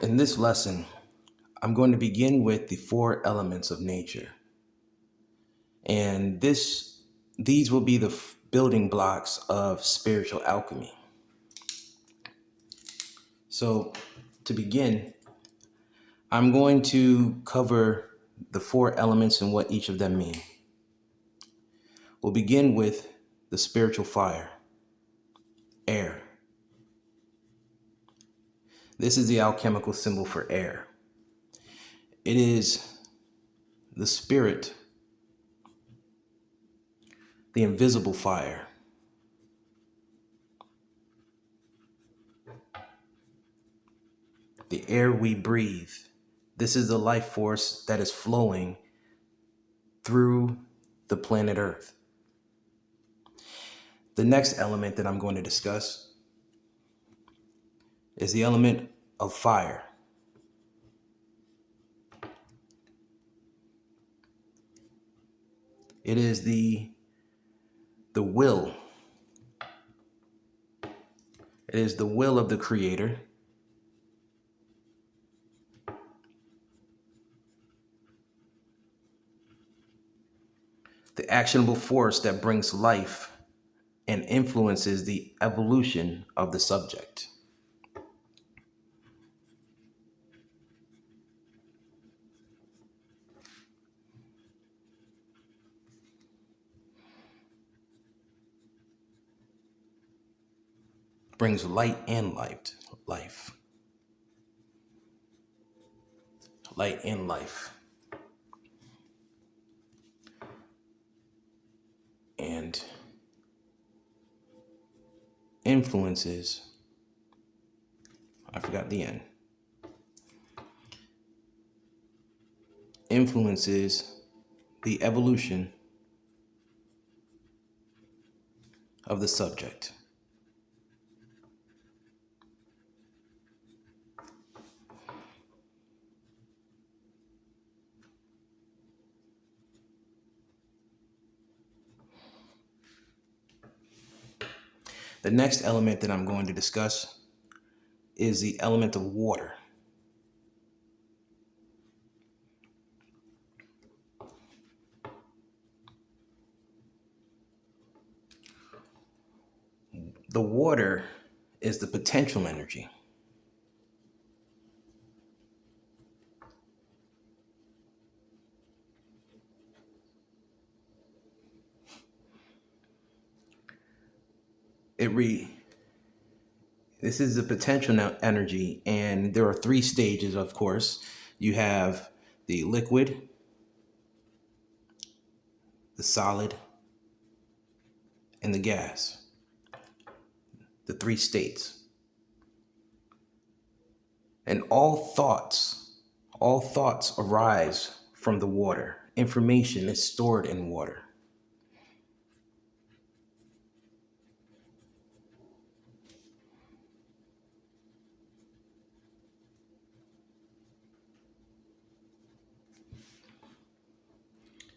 In this lesson, I'm going to begin with the four elements of nature. And these will be the building blocks of spiritual alchemy. So, to begin, I'm going to cover the four elements and what each of them mean. We'll begin with the spiritual fire, air. This is the alchemical symbol for air. It is the spirit, the invisible fire. The air we breathe. This is the life force that is flowing through the planet Earth. The next element that I'm going to discuss is the element of fire. It is the will. It is the will of the Creator. The actionable force that brings life and influences the evolution of the subject. Brings light and life. Light and life. And influences, I forgot the end, influences the evolution of the subject. The next element that I'm going to discuss is the element of water. The water is the potential energy. This is the potential energy, and there are three stages, of course. You have the liquid, the solid, and the gas. The three states. And all thoughts arise from the water. Information is stored in water.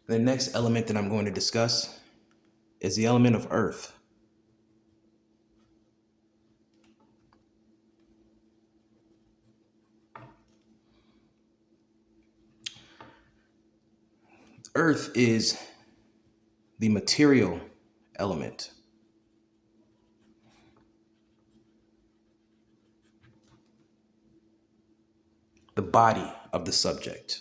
The next element that I'm going to discuss is the element of earth. Earth is the material element. The body of the subject.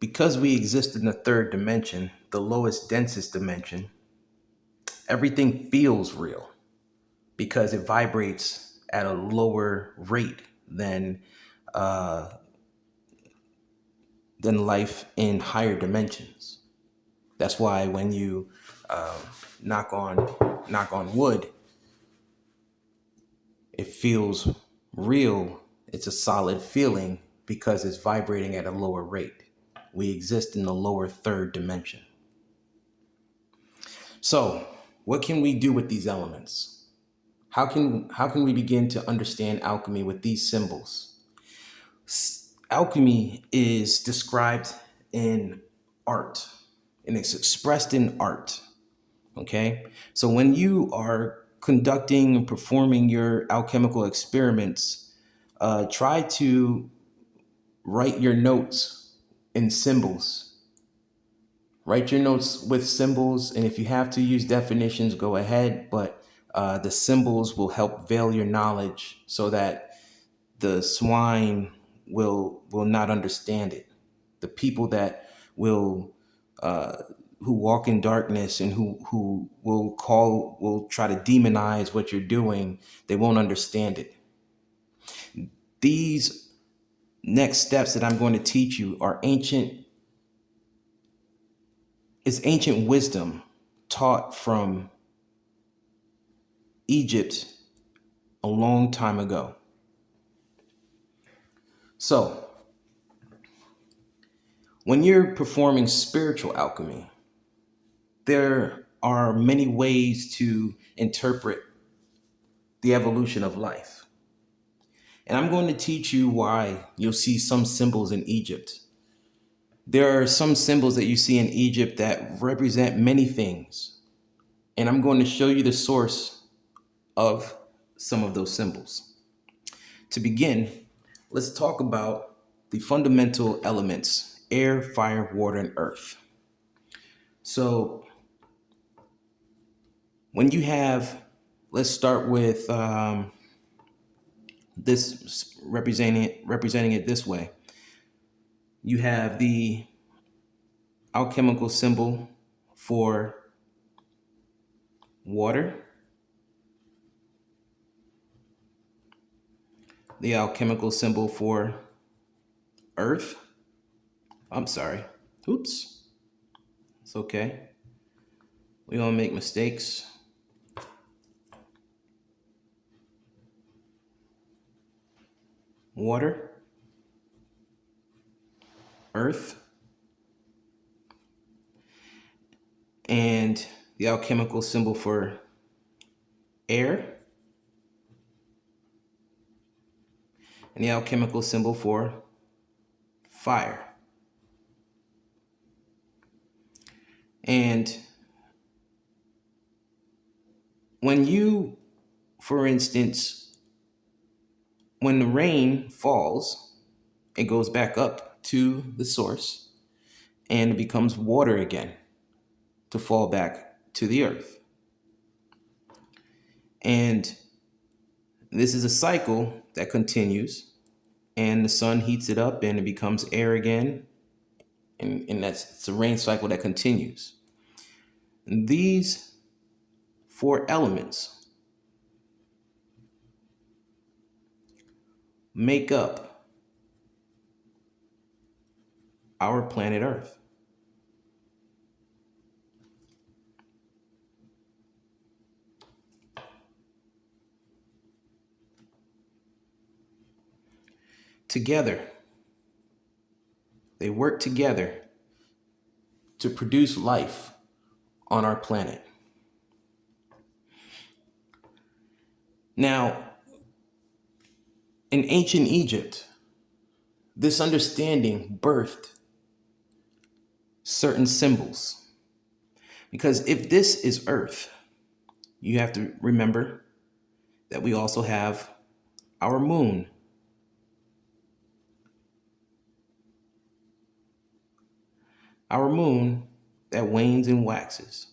Because we exist in the third dimension, the lowest, densest dimension, everything feels real because it vibrates at a lower rate than life in higher dimensions. That's why when you knock on wood, it feels real. It's a solid feeling because it's vibrating at a lower rate. We exist in the lower third dimension. So, what can we do with these elements? How can we begin to understand alchemy with these symbols? Alchemy is described in art, and it's expressed in art. Okay, so when you are conducting and performing your alchemical experiments, try to write your notes in symbols. Write your notes with symbols, and if you have to use definitions, go ahead. But the symbols will help veil your knowledge so that the swine will not understand it. The people that will who walk in darkness and who will try to demonize what you're doing, they won't understand it. These next steps that I'm going to teach you are ancient wisdom taught from Egypt a long time ago. So, when you're performing spiritual alchemy, there are many ways to interpret the evolution of life. And I'm going to teach you why you'll see some symbols in Egypt. There are some symbols that you see in Egypt that represent many things. And I'm going to show you the source of some of those symbols. To begin, let's talk about the fundamental elements: air, fire, water, and earth. So when you have, let's start with this representing it this way. You have the alchemical symbol for water, the alchemical symbol for earth. I'm sorry. Oops. It's okay. We all make mistakes. Water, earth, and the alchemical symbol for air, and the alchemical symbol for fire. And when you, for instance, when the rain falls, it goes back up to the source and it becomes water again to fall back to the earth. And this is a cycle that continues, and the sun heats it up and it becomes air again. And it's a rain cycle that continues. And these four elements make up our planet Earth. Together, they work together to produce life on our planet. Now, in ancient Egypt, this understanding birthed certain symbols. Because if this is Earth, you have to remember that we also have our moon. Our moon that wanes and waxes.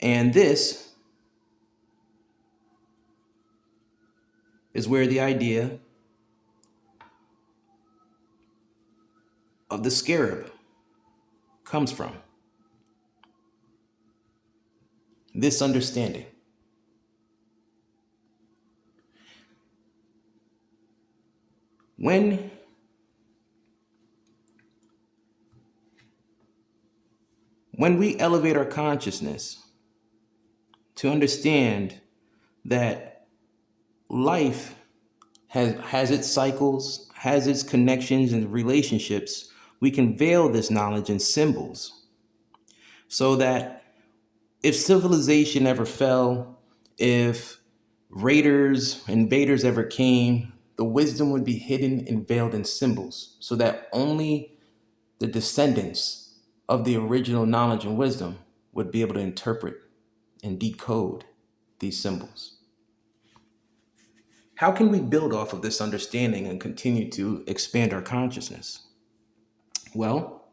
And this is where the idea of the scarab comes from. This understanding. When we elevate our consciousness to understand that life has its cycles, has its connections and relationships, we can veil this knowledge in symbols so that if civilization ever fell, if invaders ever came, the wisdom would be hidden and veiled in symbols so that only the descendants of the original knowledge and wisdom would be able to interpret and decode these symbols. How can we build off of this understanding and continue to expand our consciousness? Well,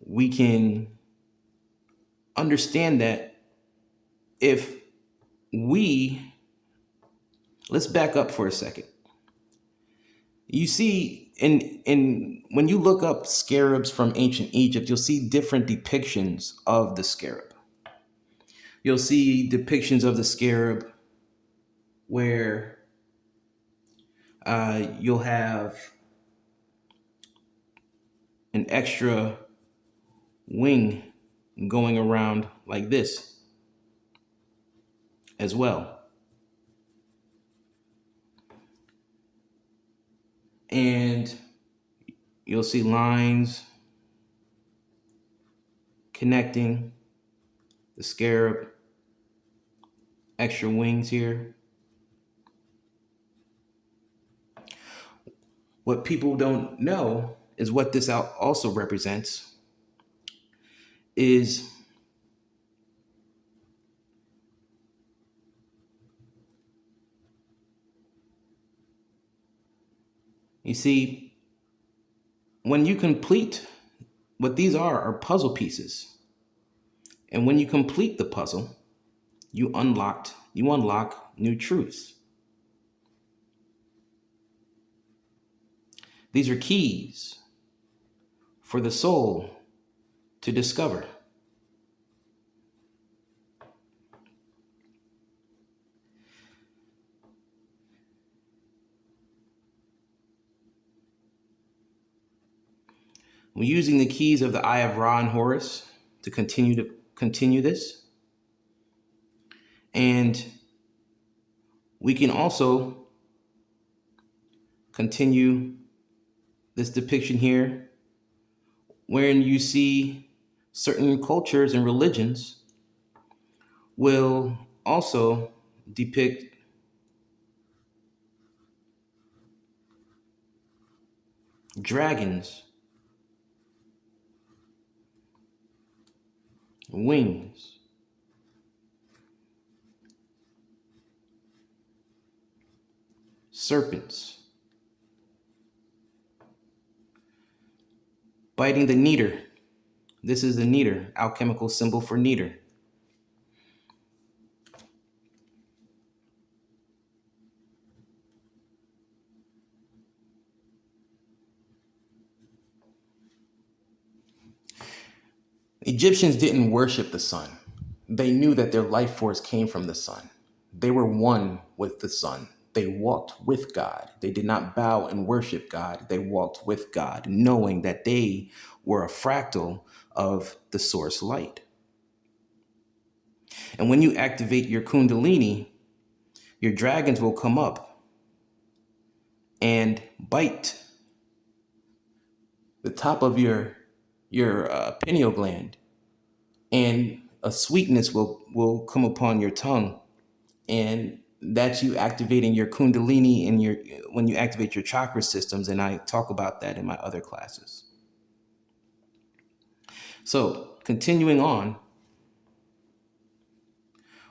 we can understand that if we, let's back up for a second. You see, in when you look up scarabs from ancient Egypt, you'll see different depictions of the scarab. You'll see depictions of the scarab where you'll have an extra wing going around like this as well. And you'll see lines connecting the scarab, extra wings here. What people don't know is what this also represents is you see, when you complete what these are puzzle pieces. And when you complete the puzzle, you unlock new truths. These are keys for the soul to discover. We're using the keys of the Eye of Ra and Horus to continue this. And we can also continue this depiction here, wherein you see certain cultures and religions will also depict dragons, wings, serpents, biting the needle. This is the needle, alchemical symbol for needle. Egyptians didn't worship the sun. They knew that their life force came from the sun. They were one with the sun. They walked with God. They did not bow and worship God. They walked with God, knowing that they were a fractal of the source light. And when you activate your Kundalini, your dragons will come up and bite the top of your pineal gland, and a sweetness will come upon your tongue, and that's you activating your Kundalini and when you activate your chakra systems, and I talk about that in my other classes. So continuing on,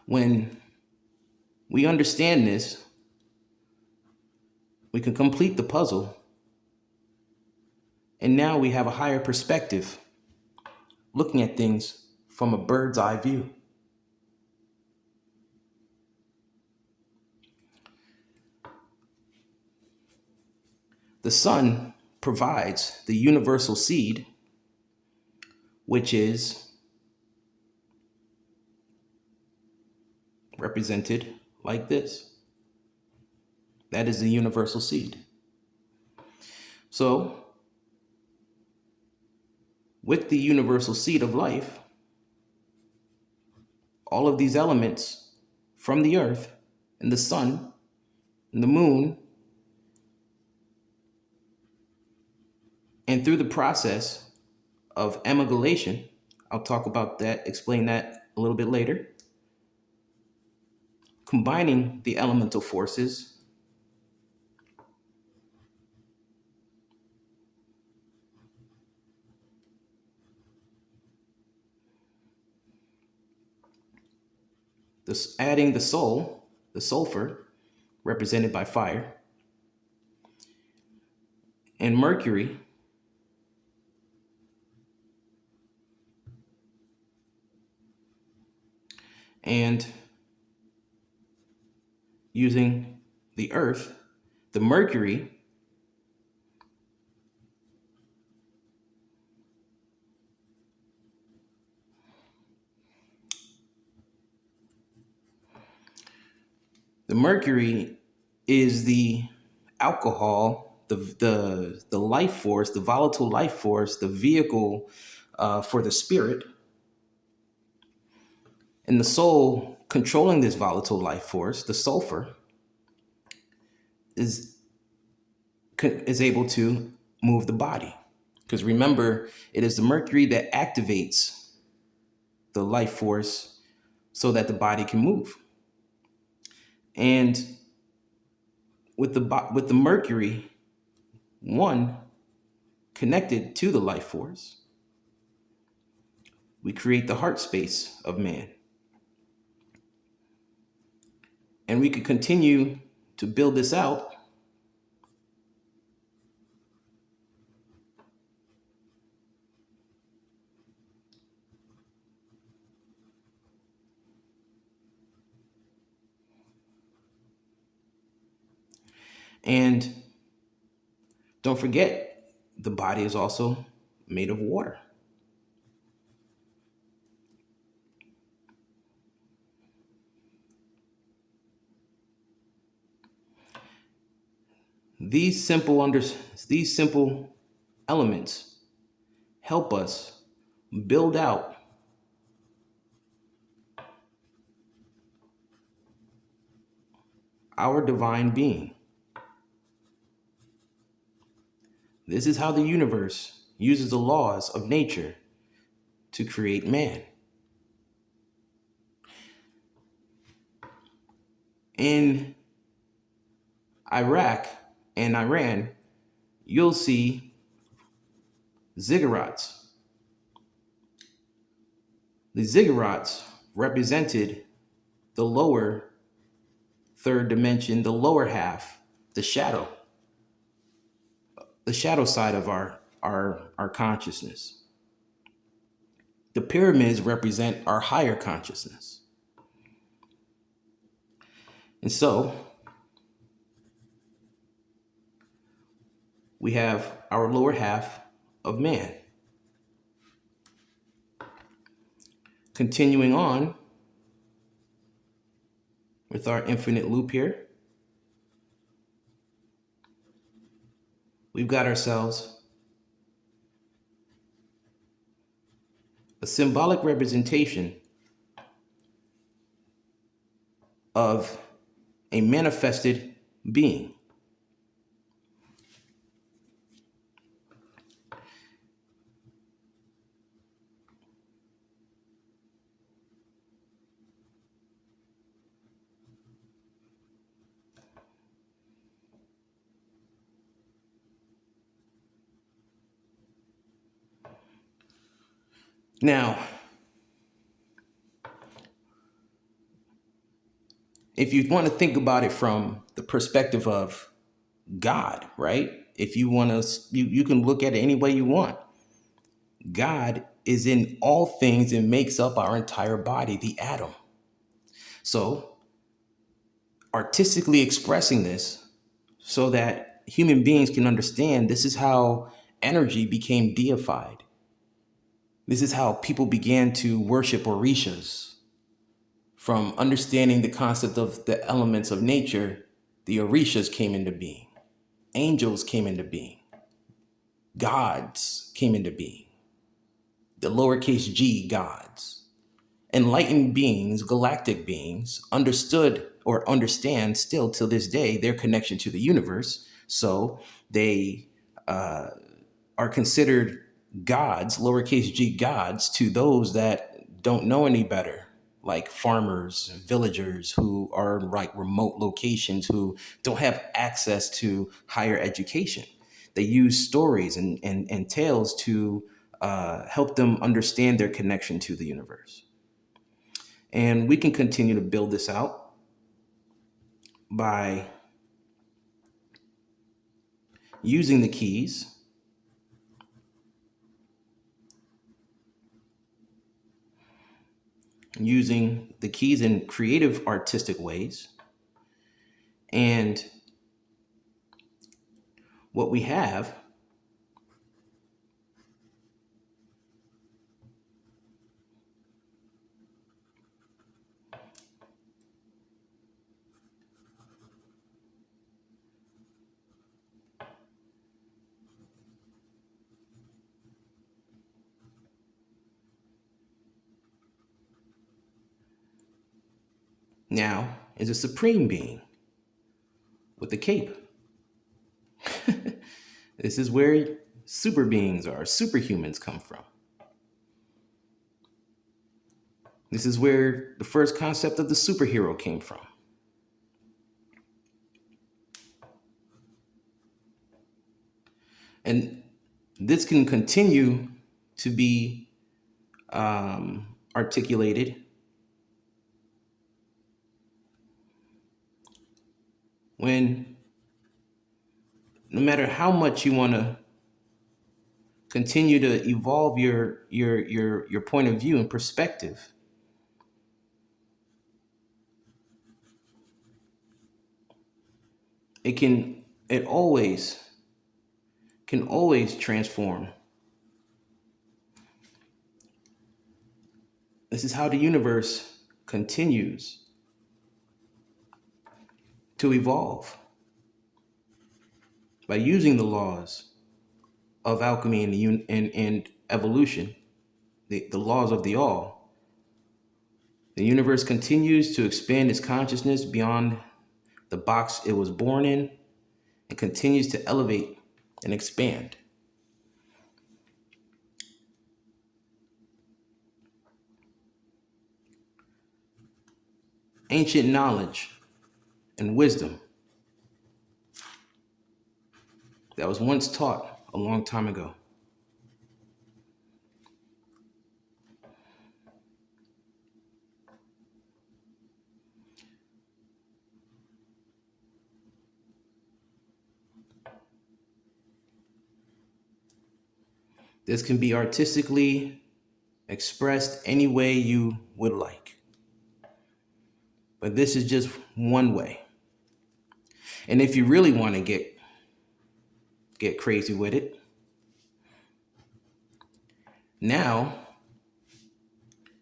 when we understand this, we can complete the puzzle, and now we have a higher perspective, looking at things from a bird's eye view. The sun provides the universal seed, which is represented like this. That is the universal seed. So, with the universal seed of life, all of these elements from the earth and the sun and the moon, and through the process of amalgamation, I'll talk about that, explain that a little bit later, combining the elemental forces, adding the soul, the sulfur, represented by fire, and Mercury, and using the earth, the Mercury the Mercury is the alcohol, the life force, the volatile life force, the vehicle for the spirit, and the soul controlling this volatile life force, the sulfur, is able to move the body. Because remember, it is the Mercury that activates the life force so that the body can move. And with the Mercury one connected to the life force, we create the heart space of man. And we could continue to build this out and don't forget, the body is also made of water. These simple elements help us build out our divine being. This is how the universe uses the laws of nature to create man. In Iraq and Iran, you'll see ziggurats. The ziggurats represented the lower third dimension, the lower half, the shadow side of our consciousness. The pyramids represent our higher consciousness. And so we have our lower half of man. Continuing on with our infinite loop here, we've got ourselves a symbolic representation of a manifested being. Now, if you want to think about it from the perspective of God, right? If you want to, you can look at it any way you want. God is in all things and makes up our entire body, the atom. So, artistically expressing this so that human beings can understand this is how energy became deified. This is how people began to worship Orishas. From understanding the concept of the elements of nature, the Orishas came into being. Angels came into being. Gods came into being. The lowercase g gods. Enlightened beings, galactic beings, understood or understand still till this day their connection to the universe. So they are considered gods, lowercase g gods, to those that don't know any better, like farmers, villagers who are in like remote locations who don't have access to higher education. They use stories and tales to help them understand their connection to the universe. And we can continue to build this out by using the keys, in creative, artistic ways. And what we have now is a supreme being with a cape. This is where super beings or superhumans come from. This is where the first concept of the superhero came from. And this can continue to be articulated when, no matter how much you want to continue to evolve your point of view and perspective, it always can always transform. This is how the universe continues to evolve, by using the laws of alchemy and evolution, the laws of the all. The universe continues to expand its consciousness beyond the box it was born in and continues to elevate and expand. Ancient knowledge and wisdom that was once taught a long time ago. This can be artistically expressed any way you would like. But this is just one way. And if you really want to get crazy with it, now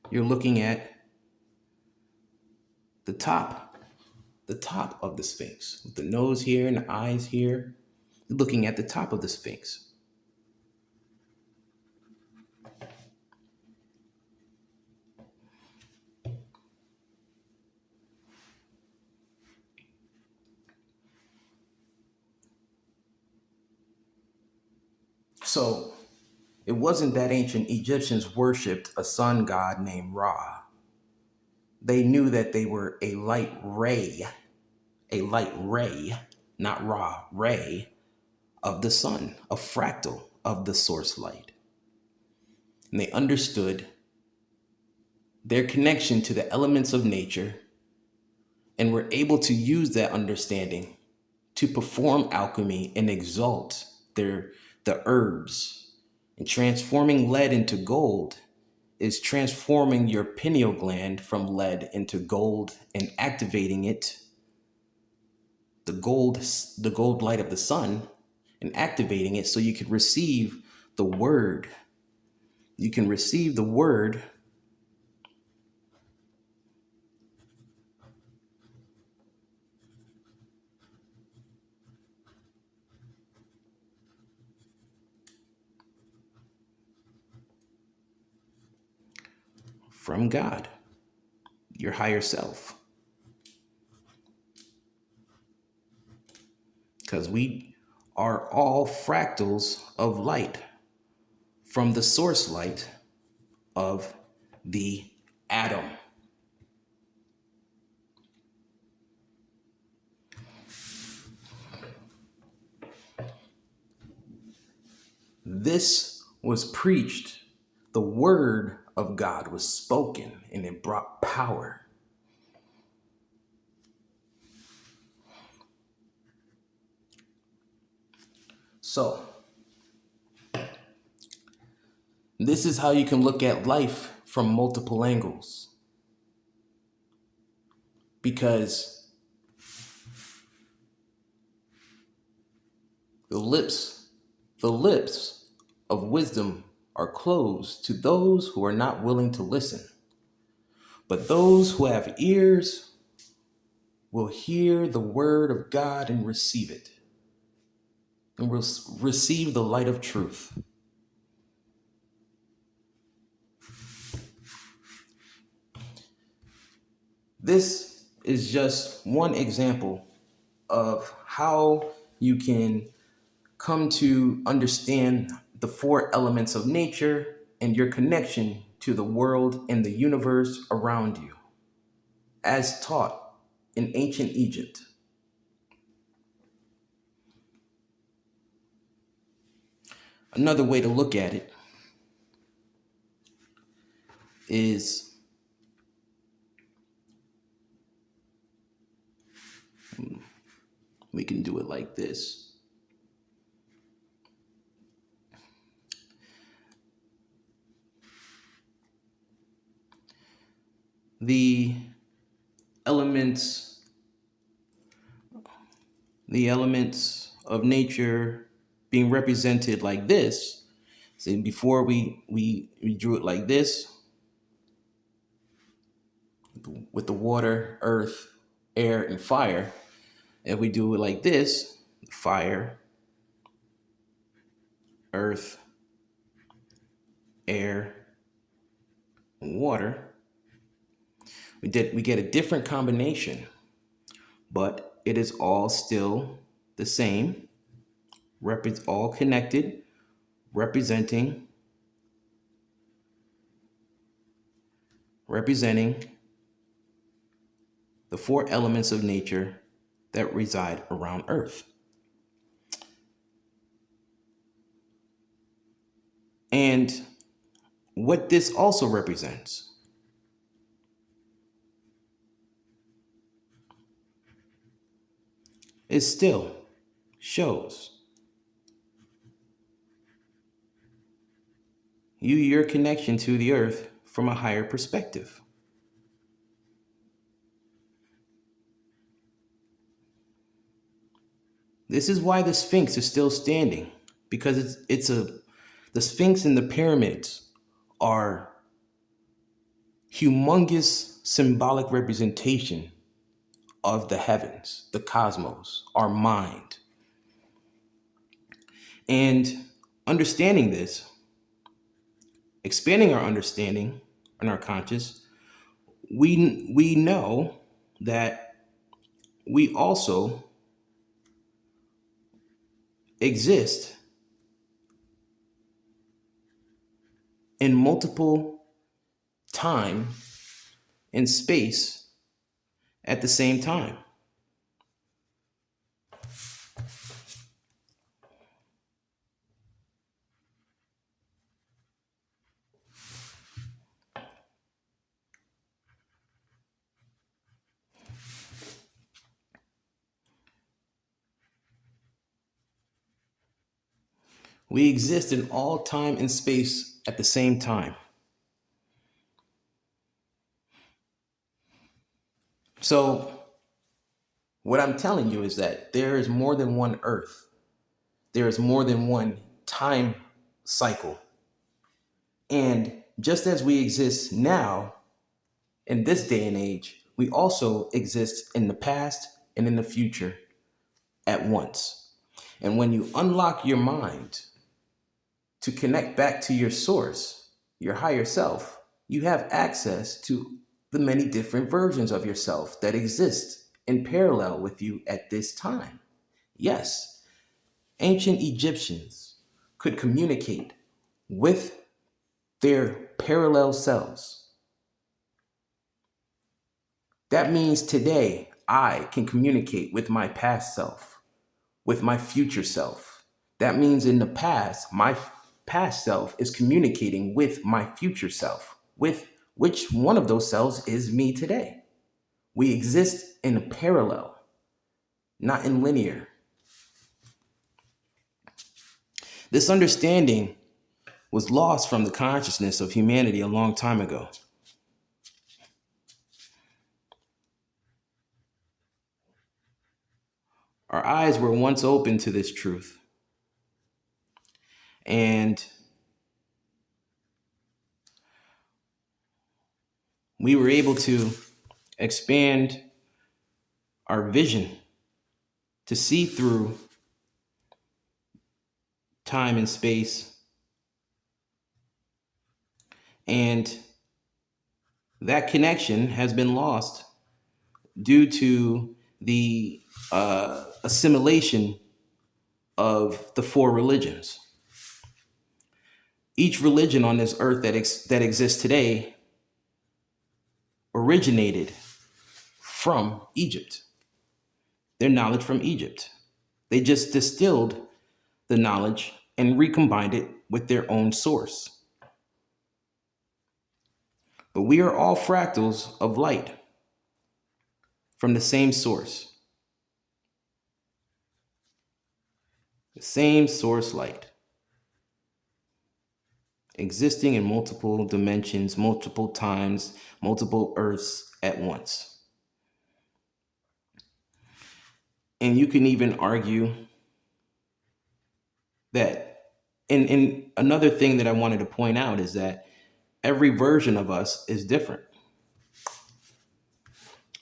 you're looking at the top of the Sphinx, with the nose here and the eyes here. You're looking at the top of the Sphinx. So it wasn't that ancient Egyptians worshipped a sun god named Ra. They knew that they were a light ray, not Ra, ray of the sun, a fractal of the source light. And they understood their connection to the elements of nature and were able to use that understanding to perform alchemy and exalt the herbs. And transforming lead into gold is transforming your pineal gland from lead into gold and activating it, the gold light of the sun, and activating it so you can receive the word. You can receive the word from God, your higher self. Because we are all fractals of light from the source light of the atom. This was preached. The word of God was spoken, and it brought power. So, this is how you can look at life from multiple angles. Because the lips of wisdom are closed to those who are not willing to listen. But those who have ears will hear the word of God and receive it, and will receive the light of truth. This is just one example of how you can come to understand the four elements of nature and your connection to the world and the universe around you, as taught in ancient Egypt. Another way to look at it is we can do it like this. The elements of nature being represented like this. See, before we drew it like this, with the water, earth, air, and fire. If we do it like this, fire, earth, air, and water, we get a different combination, but it is all still the same, all connected, representing the four elements of nature that reside around Earth. And what this also represents is still shows your connection to the earth from a higher perspective. This is why the Sphinx is still standing, because the Sphinx and the pyramids are humongous symbolic representation of the heavens, the cosmos, our mind. And understanding this, expanding our understanding and our conscious, we know that we also exist in multiple time and space at the same time. We exist in all time and space at the same time. So, what I'm telling you is that there is more than one Earth. There is more than one time cycle. And just as we exist now, in this day and age, we also exist in the past and in the future at once. And when you unlock your mind to connect back to your source, your higher self, you have access to the many different versions of yourself that exist in parallel with you at this time. Yes, ancient Egyptians could communicate with their parallel selves. That means today I can communicate with my past self, with my future self. That means in the past, my past self is communicating with my future self, with which one of those selves is me today. We exist in a parallel, not in linear. This understanding was lost from the consciousness of humanity a long time ago. Our eyes were once open to this truth, and we were able to expand our vision to see through time and space. And that connection has been lost due to the assimilation of the four religions. Each religion on this earth that exists today originated from Egypt, their knowledge from Egypt. They just distilled the knowledge and recombined it with their own source. But we are all fractals of light from the same source, the same source light, existing in multiple dimensions, multiple times, multiple earths at once. And you can even argue that, and another thing that I wanted to point out is that every version of us is different.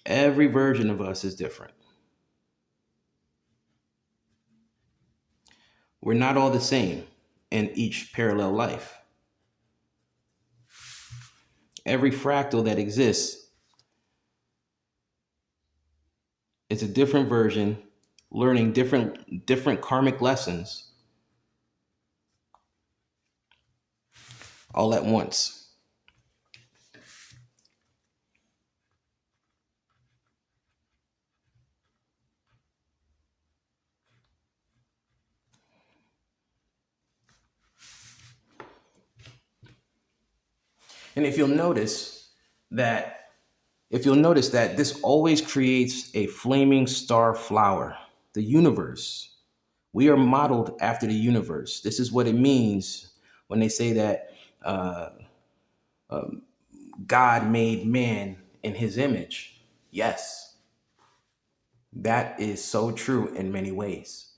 Every version of us is different. We're not all the same in each parallel life. Every fractal that exists is a different version, learning different karmic lessons all at once. And if you'll notice that this always creates a flaming star flower, the universe. We are modeled after the universe. This is what it means when they say that God made man in his image. Yes, that is so true in many ways.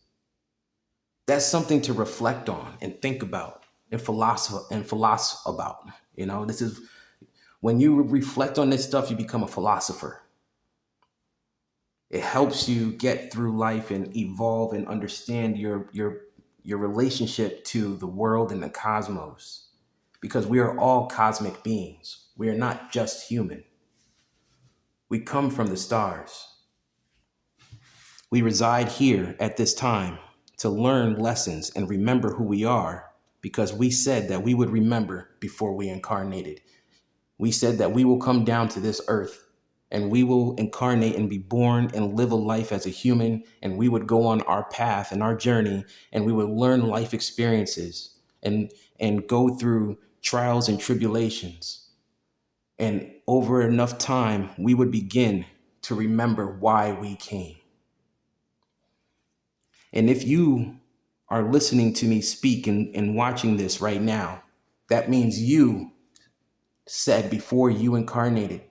That's something to reflect on and think about and philosoph about. This is when you reflect on this stuff, you become a philosopher. It helps you get through life and evolve and understand your relationship to the world and the cosmos. Because we are all cosmic beings. We are not just human. We come from the stars. We reside here at this time to learn lessons and remember who we are, because we said that we would remember before we incarnated. We said that we will come down to this earth and we will incarnate and be born and live a life as a human, and we would go on our path and our journey, and we would learn life experiences and go through trials and tribulations. And over enough time, we would begin to remember why we came. And if you are listening to me speak and watching this right now, that means you said before you incarnated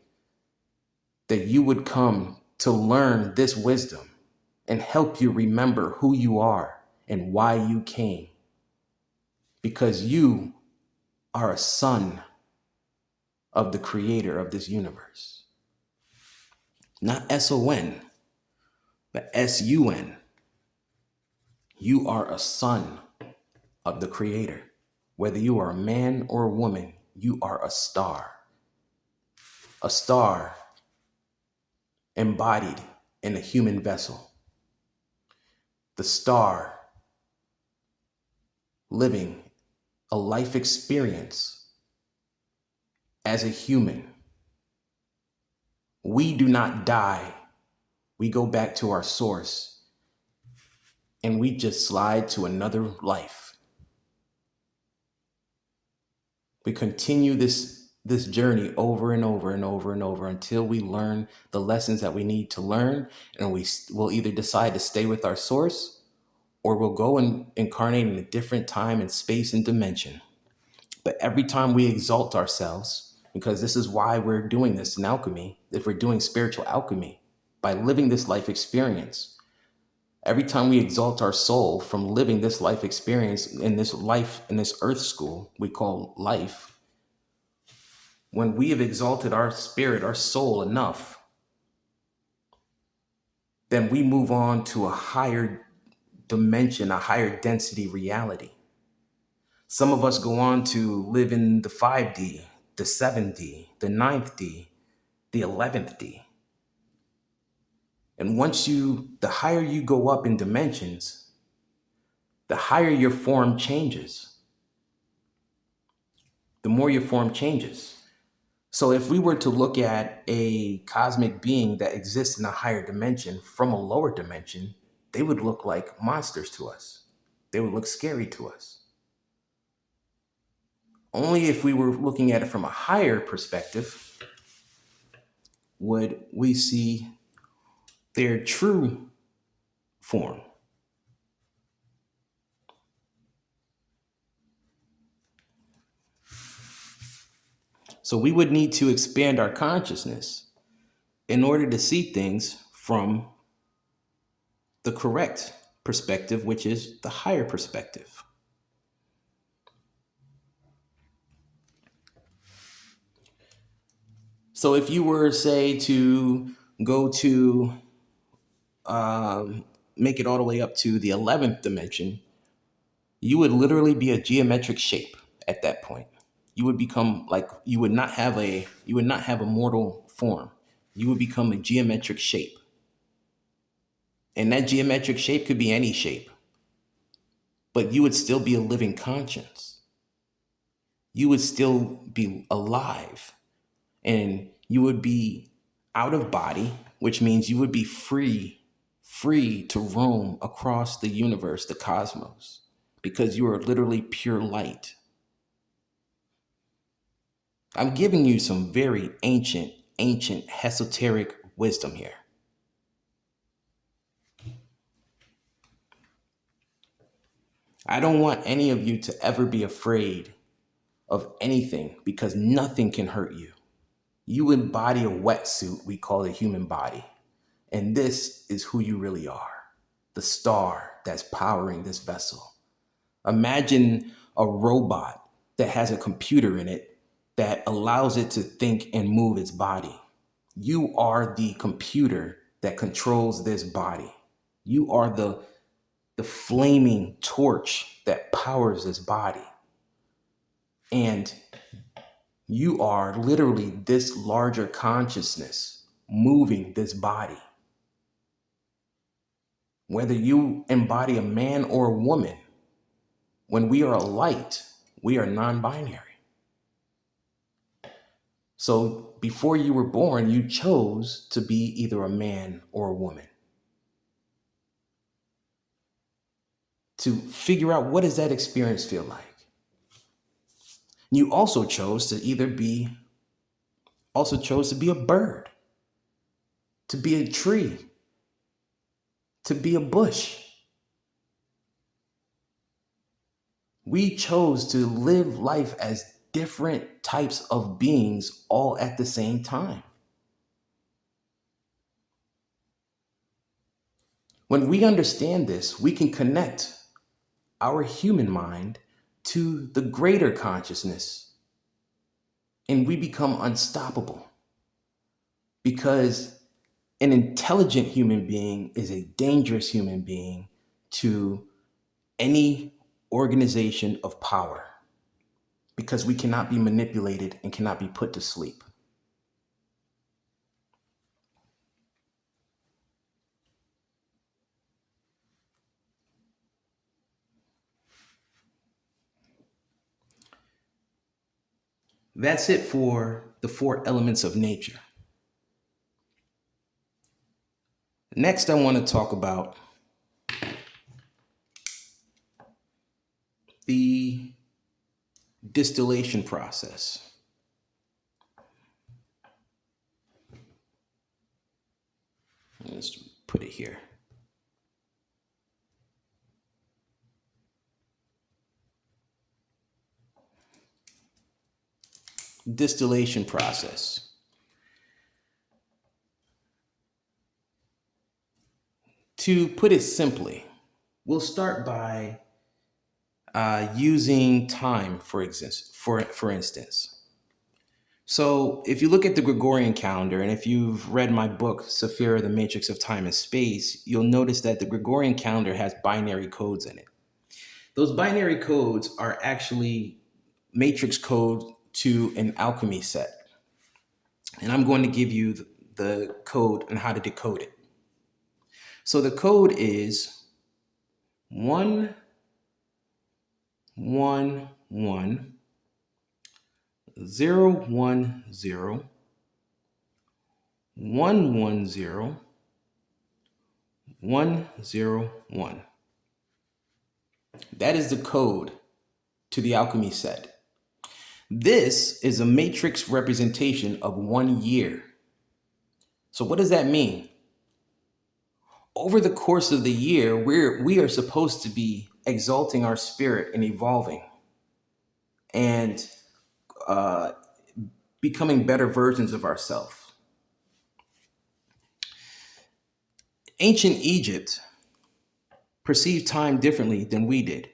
that you would come to learn this wisdom and help you remember who you are and why you came. Because you are a son of the creator of this universe. Not S-O-N, but S-U-N. You are a son of the creator. Whether you are a man or a woman, you are a star. A star embodied in a human vessel. The star living a life experience as a human. We do not die. We go back to our source and we just slide to another life. We continue this journey over and over and over and over until we learn the lessons that we need to learn, and we will either decide to stay with our source or we'll go and incarnate in a different time and space and dimension. But every time we exalt ourselves, because this is why we're doing this in alchemy, if we're doing spiritual alchemy, by living this life experience, every time we exalt our soul from living this life experience in this life, in this earth school we call life, when we have exalted our spirit, our soul enough, then we move on to a higher dimension, a higher density reality. Some of us go on to live in the 5D, the 7D, the 9th D, the 11th D. And the higher you go up in dimensions, the higher your form changes. The more your form changes. So if we were to look at a cosmic being that exists in a higher dimension from a lower dimension, they would look like monsters to us. They would look scary to us. Only if we were looking at it from a higher perspective would we see their true form. So we would need to expand our consciousness in order to see things from the correct perspective, which is the higher perspective. So if you were, say, to go to make it all the way up to the 11th dimension, you would literally be a geometric shape at that point. You would become like, you would not have a mortal form. You would become a geometric shape. And that geometric shape could be any shape, but you would still be a living conscience. You would still be alive, and you would be out of body, which means you would be free to roam across the universe, the cosmos, because you are literally pure light. I'm giving you some very ancient esoteric wisdom here. I don't want any of you to ever be afraid of anything, because nothing can hurt you. You embody a wetsuit we call the human body. And this is who you really are, the star that's powering this vessel. Imagine a robot that has a computer in it that allows it to think and move its body. You are the computer that controls this body. You are the flaming torch that powers this body. And you are literally this larger consciousness moving this body. Whether you embody a man or a woman, when we are a light, we are non-binary. So before you were born, you chose to be either a man or a woman. To figure out, what does that experience feel like? You also chose to be a bird, to be a tree, to be a bush. We chose to live life as different types of beings all at the same time. When we understand this, we can connect our human mind to the greater consciousness, and we become unstoppable, because an intelligent human being is a dangerous human being to any organization of power, because we cannot be manipulated and cannot be put to sleep. That's it for the four elements of nature. Next, I want to talk about the distillation process. Let's put it here. Distillation process. To put it simply, we'll start by using time for instance. So if you look at the Gregorian calendar, and if you've read my book, Saphira, the Matrix of Time and Space, you'll notice that the Gregorian calendar has binary codes in it. Those binary codes are actually matrix code to an alchemy set. And I'm going to give you the code and how to decode it. So the code is 1 1 1 0 1 0 1 1 0 1 0 1. That is the code to the alchemy set. This is a matrix representation of 1 year. So what does that mean? Over the course of the year, we are supposed to be exalting our spirit and evolving and becoming better versions of ourselves. Ancient Egypt perceived time differently than we did.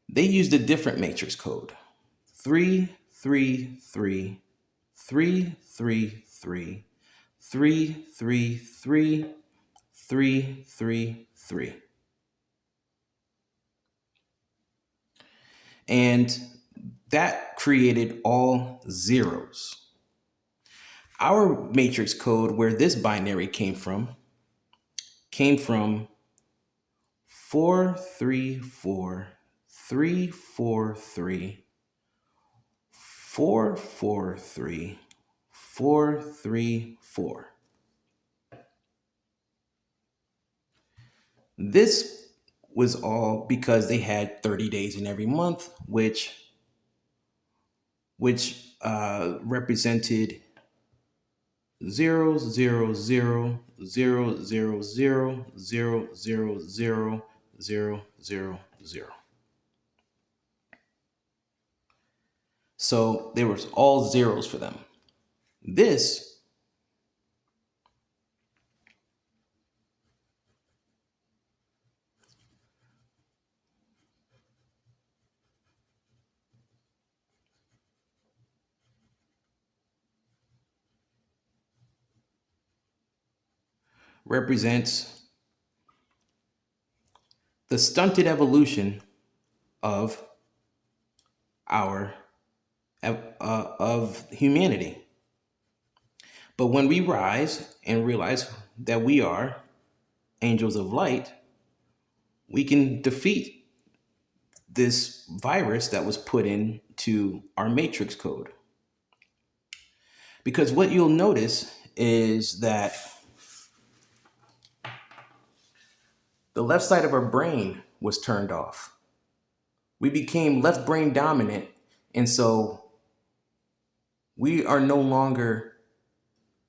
They used a different matrix code. 3 3 3 3 3 3 3 3 3 3 3 3. And that created all zeros. Our matrix code, where this binary came from 4 3 4 3 4 3 4 4 3 4 3 4. This was all because they had 30 days in every month, which represented 0 0 0 0 0 0 0 0 0 0 0 0. So there was all zeros for them. This represents the stunted evolution of our of humanity. But when we rise and realize that we are angels of light, we can defeat this virus that was put into our matrix code. Because what you'll notice is that the left side of our brain was turned off. We became left brain dominant, and so we are no longer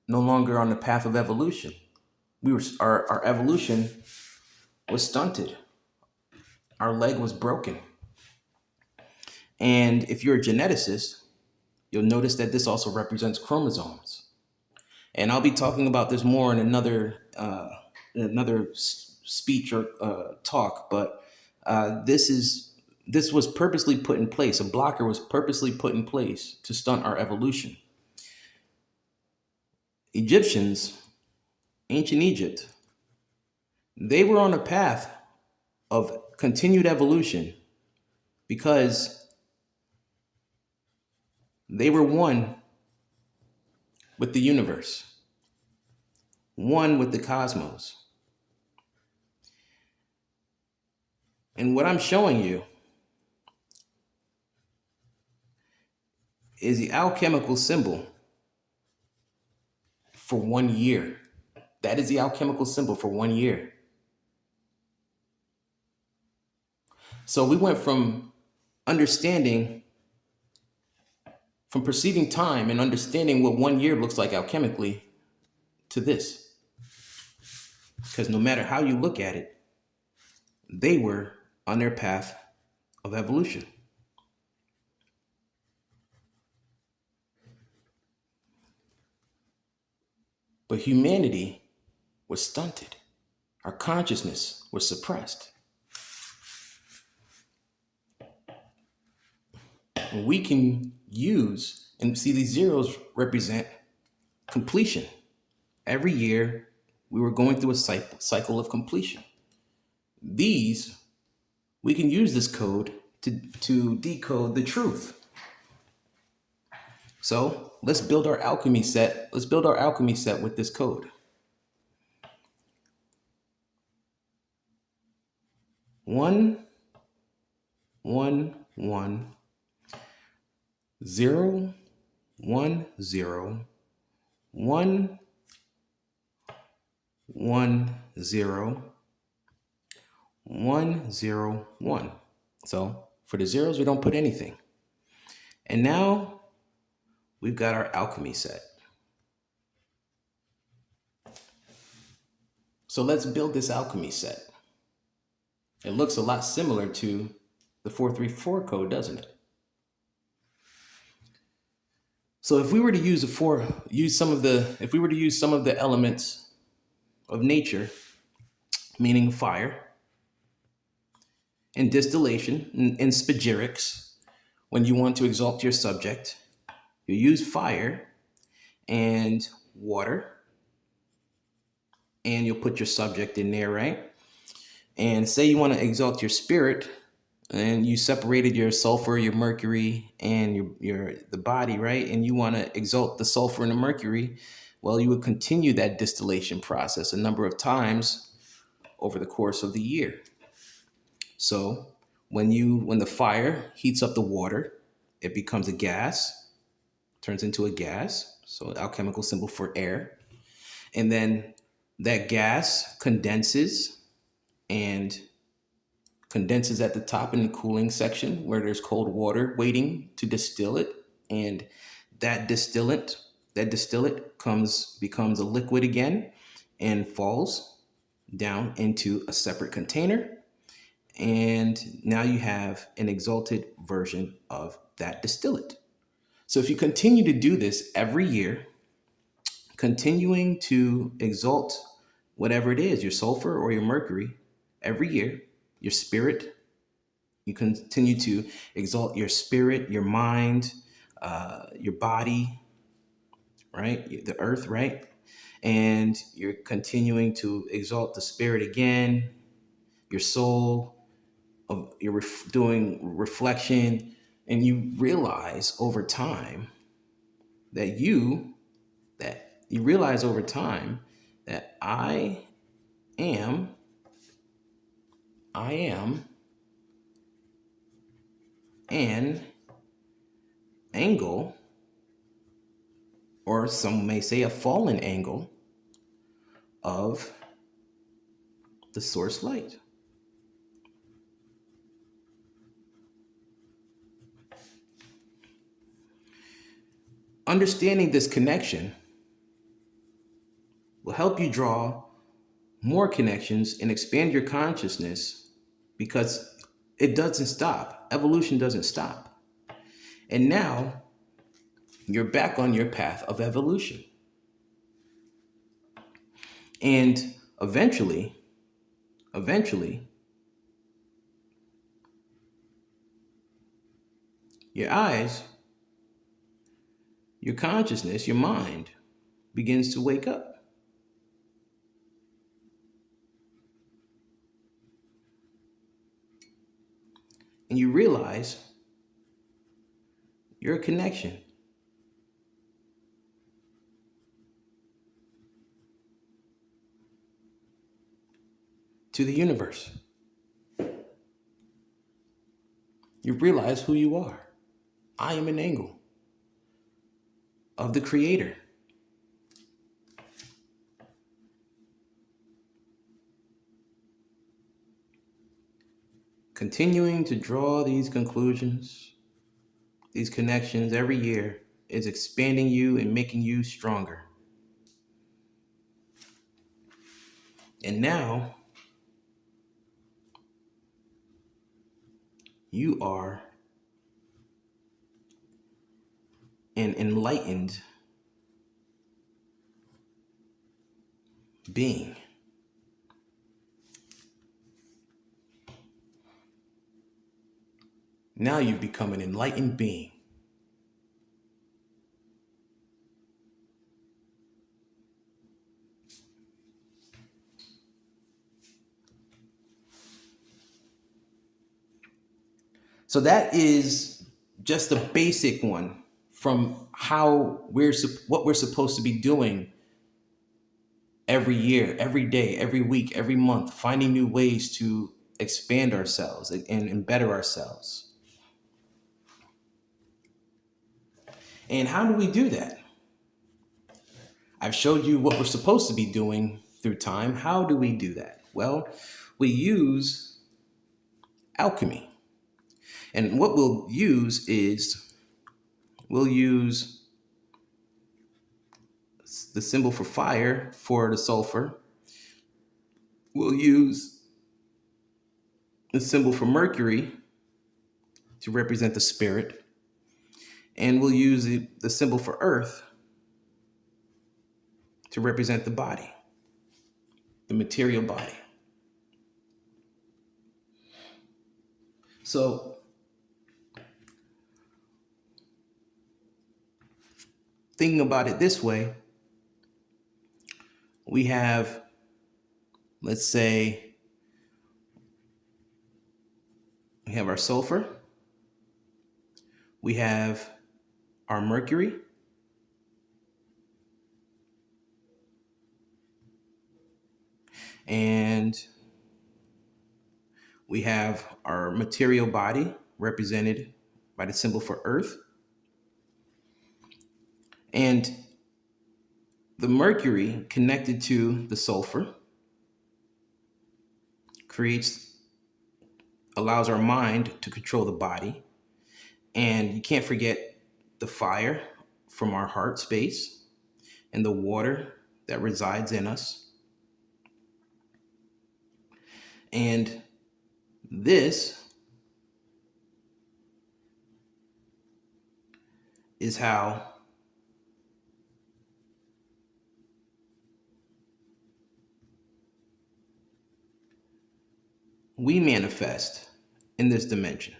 on the path of evolution. Our evolution was stunted. Our leg was broken. And if you're a geneticist, you'll notice that this also represents chromosomes. And I'll be talking about this more in another speech or talk. But this was purposely put in place. A blocker was purposely put in place to stunt our evolution. Egyptians, ancient Egypt, they were on a path of continued evolution because they were one with the universe, one with the cosmos. And what I'm showing you is the alchemical symbol for 1 year. That is the alchemical symbol for 1 year. So we went from understanding, from perceiving time and understanding what 1 year looks like alchemically to this. Because no matter how you look at it, they were on their path of evolution. But humanity was stunted. Our consciousness was suppressed. And we can use, and see, these zeros represent completion. Every year, we were going through a cycle of completion. These, we can use this code to decode the truth. So let's build our alchemy set. Let's build our alchemy set with this code. 1, 1, 1, 0, 1, 0, 1, 1, 0, 1, 0, 1. So for the zeros, we don't put anything. And now we've got our alchemy set. So let's build this alchemy set. It looks a lot similar to the 434 code, doesn't it? So if we were to use some of the elements of nature, meaning fire and distillation and spagyrics, when you want to exalt your subject, you use fire and water, and you'll put your subject in there, right? And say you want to exalt your spirit, and you separated your sulfur, your mercury, and the body, right? And you want to exalt the sulfur and the mercury. Well, you would continue that distillation process a number of times over the course of the year. So when the fire heats up the water, it becomes a gas, turns into a gas. So alchemical symbol for air. And then that gas condenses at the top in the cooling section where there's cold water waiting to distill it. And that distillate becomes a liquid again and falls down into a separate container. And now you have an exalted version of that distillate. So if you continue to do this every year, continuing to exalt whatever it is, your sulfur or your mercury, every year, your spirit, you continue to exalt your spirit, your mind, your body, right? The earth, right? And you're continuing to exalt the spirit again, your soul, you're doing reflection, and you realize over time that I am an angle, or some may say a fallen angle, of the source light. Understanding this connection will help you draw more connections and expand your consciousness, because it doesn't stop. Evolution doesn't stop. And now you're back on your path of evolution. And eventually, your eyes, your consciousness, your mind begins to wake up. And you realize you're a connection to the universe. You realize who you are. I am an angle of the Creator. Continuing to draw these conclusions, these connections every year is expanding you and making you stronger. And now you are an enlightened being. Now you've become an enlightened being. So that is just a basic one from what we're supposed to be doing every year, every day, every week, every month, finding new ways to expand ourselves and better ourselves. And how do we do that? I've showed you what we're supposed to be doing through time. How do we do that? Well, we use alchemy. And what we'll use is we'll use the symbol for fire for the sulfur. We'll use the symbol for Mercury to represent the spirit. And we'll use the symbol for earth to represent the body, the material body. So thinking about it this way, we have, let's say, we have our sulfur, we have our mercury, and we have our material body represented by the symbol for earth. And the mercury connected to the sulfur allows our mind to control the body. And you can't forget the fire from our heart space and the water that resides in us. And this is how we manifest in this dimension.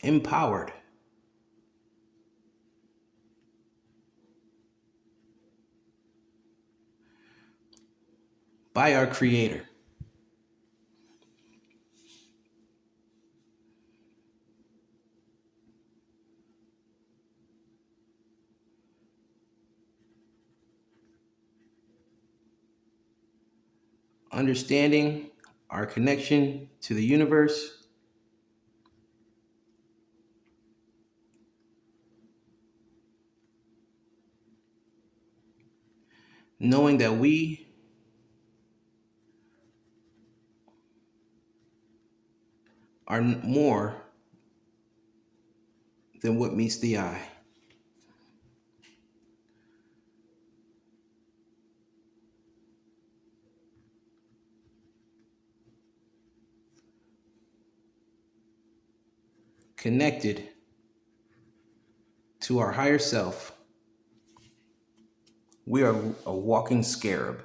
Empowered by our Creator. Understanding our connection to the universe, knowing that we are more than what meets the eye. Connected to our higher self, we are a walking scarab.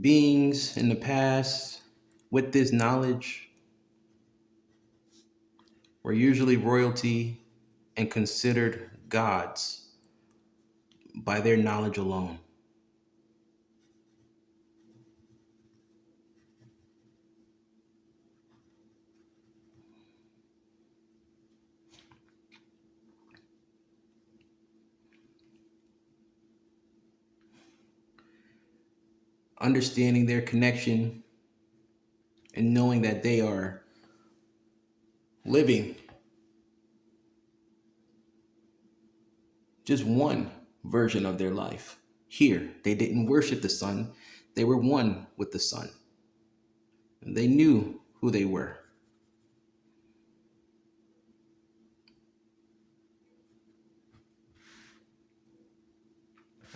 Beings in the past with this knowledge were usually royalty and considered gods by their knowledge alone. understanding their connection and knowing that they are living just one version of their life. Here, they didn't worship the sun, they were one with the sun. And they knew who they were.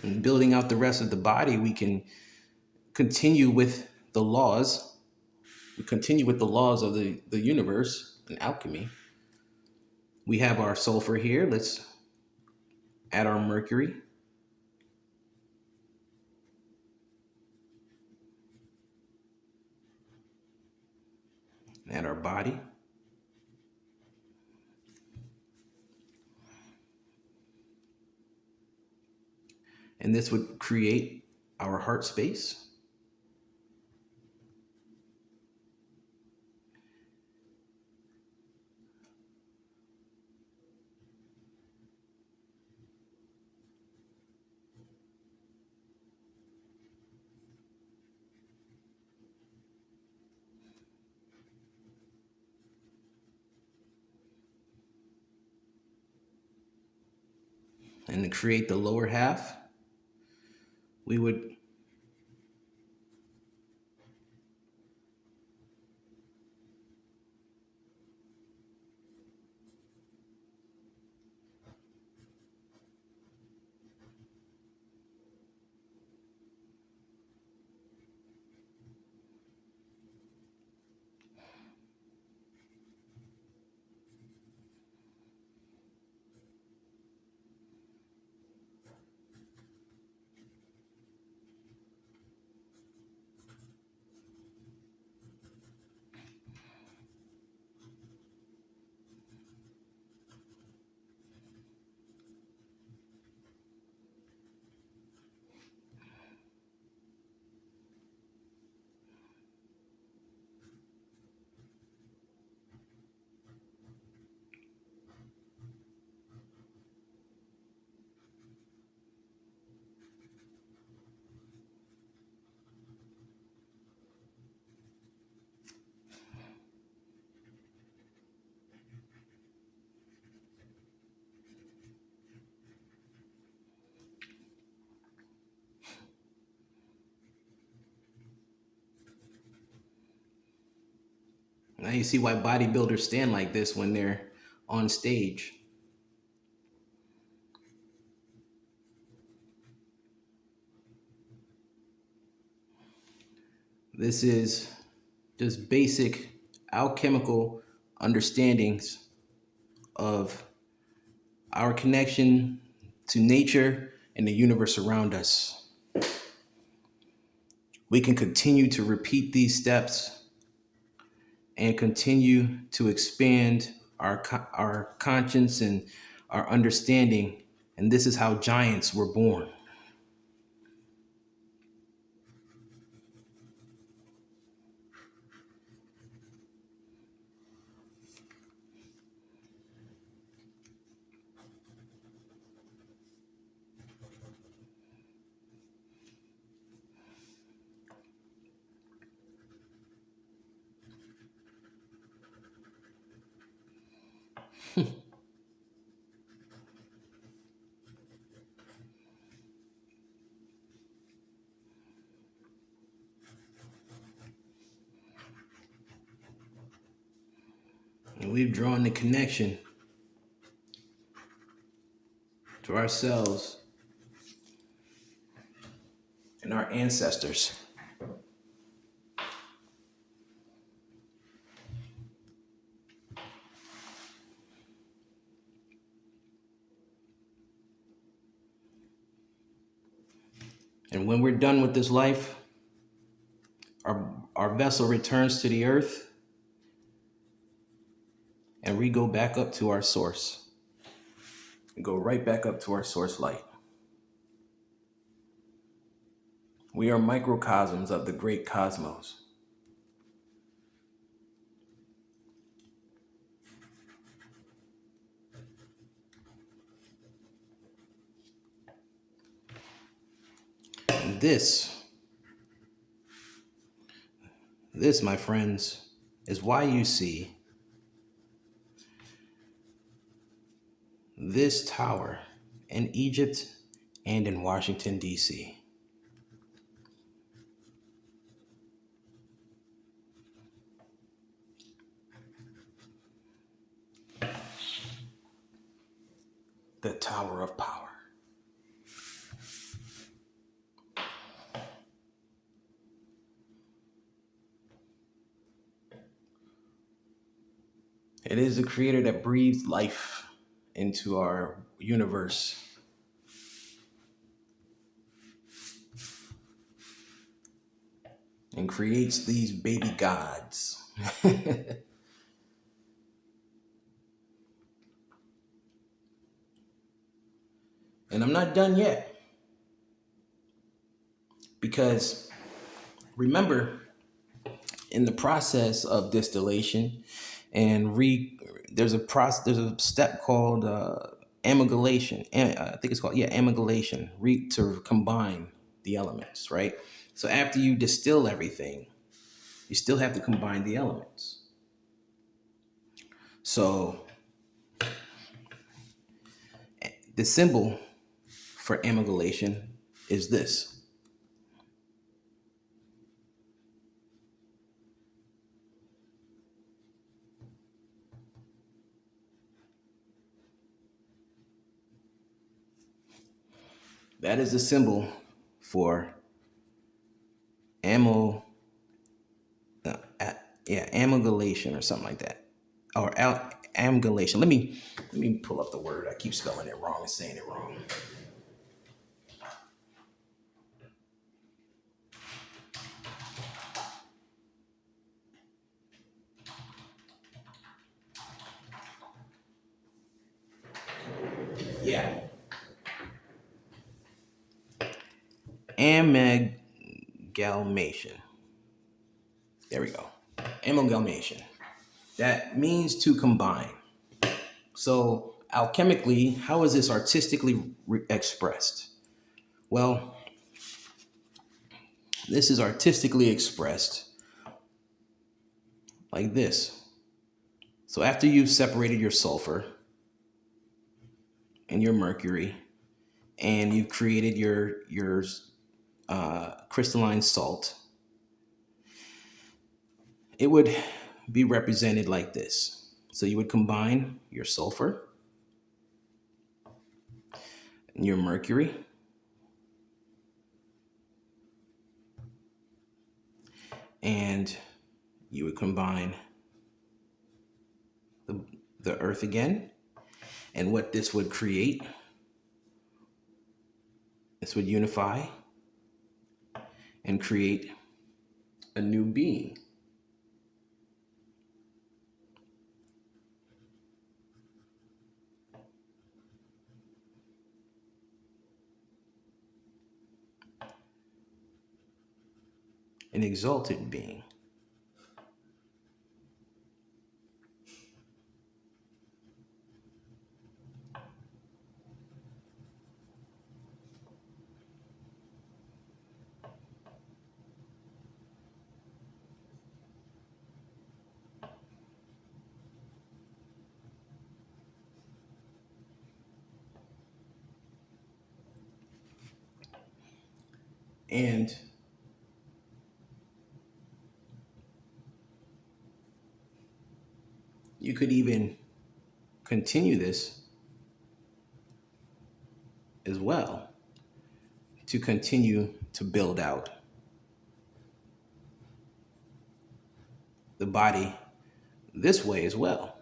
And building out the rest of the body, we can continue with the laws. We continue with the laws of the universe and alchemy. We have our sulfur here. Let's add our mercury. Add our body. And this would create our heart space. And to create the lower half, we would now you see why bodybuilders stand like this when they're on stage. This is just basic alchemical understandings of our connection to nature and the universe around us. We can continue to repeat these steps and continue to expand our conscience and our understanding. And this is how giants were born. And we've drawn the connection to ourselves and our ancestors. And when we're done with this life, our vessel returns to the earth and we go back up to our source. We go right back up to our source light. We are microcosms of the great cosmos. And this This, my friends, is why you see this tower in Egypt and in Washington, D.C. The Tower of Power. It is the creator that breathes life into our universe. And creates these baby gods. And I'm not done yet. Because remember, in the process of distillation and there's a step called amalgamation. I think it's called amalgamation. To combine the elements, right? So after you distill everything, you still have to combine the elements. So the symbol for amalgamation is this. That is the symbol for amal, amalgamation or something like that, or amalgamation. Let me pull up the word. I keep spelling it wrong and saying it wrong. Yeah, amalgamation. There we go. Amalgamation. That means to combine. So alchemically, how is this artistically expressed? Well, this is artistically expressed like this. So after you've separated your sulfur and your mercury, and you've created your crystalline salt, it would be represented like this. So you would combine your sulfur and your mercury, and you would combine the earth again. And what this would create, this would unify and create a new being. An exalted being. And you could even continue this as well to continue to build out the body this way as well.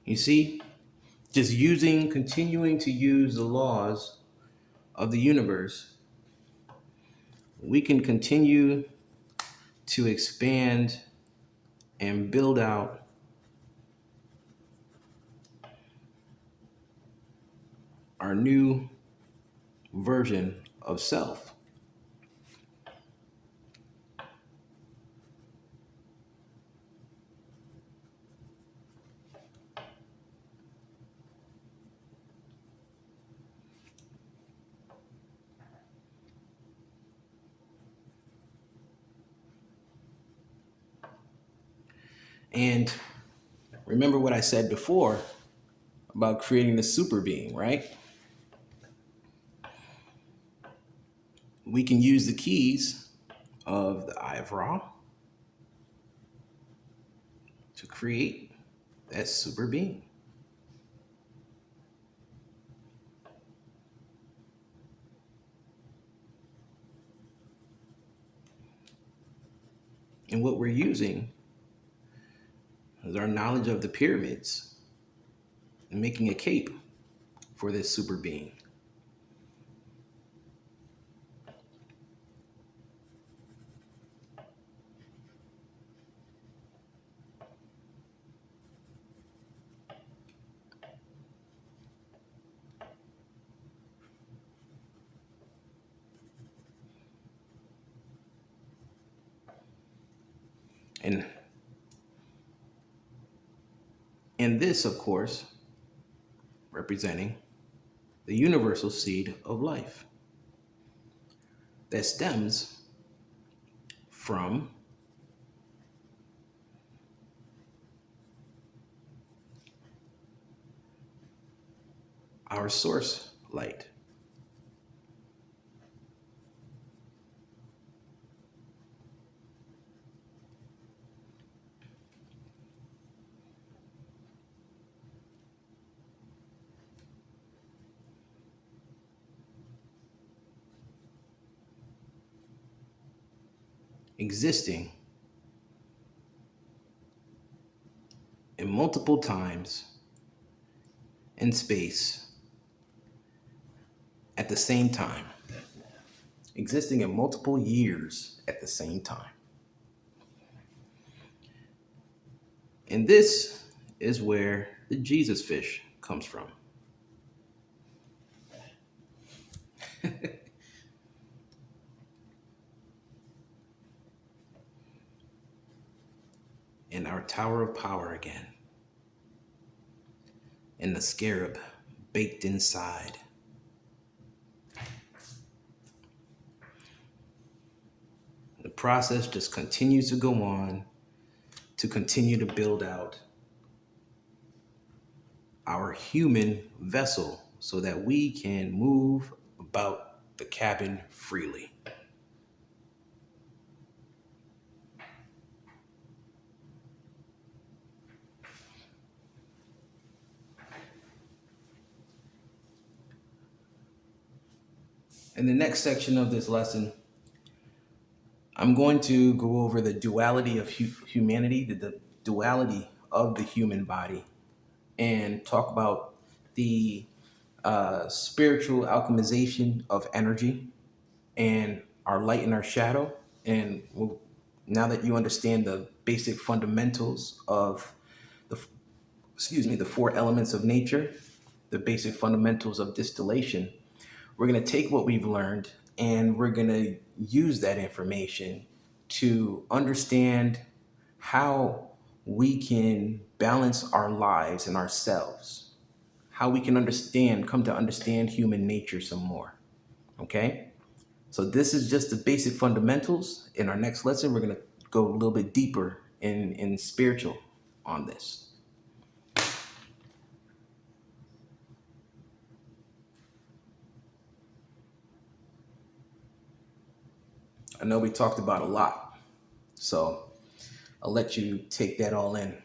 You see, continuing to use the laws of the universe, we can continue to expand and build out our new version of self. And remember what I said before about creating the super being, right? We can use the keys of the Eye of Ra to create that super being. And what we're using is our knowledge of the pyramids and making a cape for this super being. And this, of course, representing the universal seed of life that stems from our source light. Existing in multiple times and space at the same time, existing in multiple years at the same time. And this is where the Jesus fish comes from. In our tower of power again. And the scarab baked inside. The process just continues to go on to continue to build out our human vessel so that we can move about the cabin freely. In the next section of this lesson, I'm going to go over the duality of humanity, the duality of the human body, and talk about the spiritual alchemization of energy and our light and our shadow. And now that you understand the basic fundamentals of the four elements of nature, the basic fundamentals of distillation, we're going to take what we've learned and we're going to use that information to understand how we can balance our lives and ourselves, how we can come to understand human nature some more. Okay? So this is just the basic fundamentals. In our next lesson, we're going to go a little bit deeper in spiritual on this. I know we talked about a lot, so I'll let you take that all in.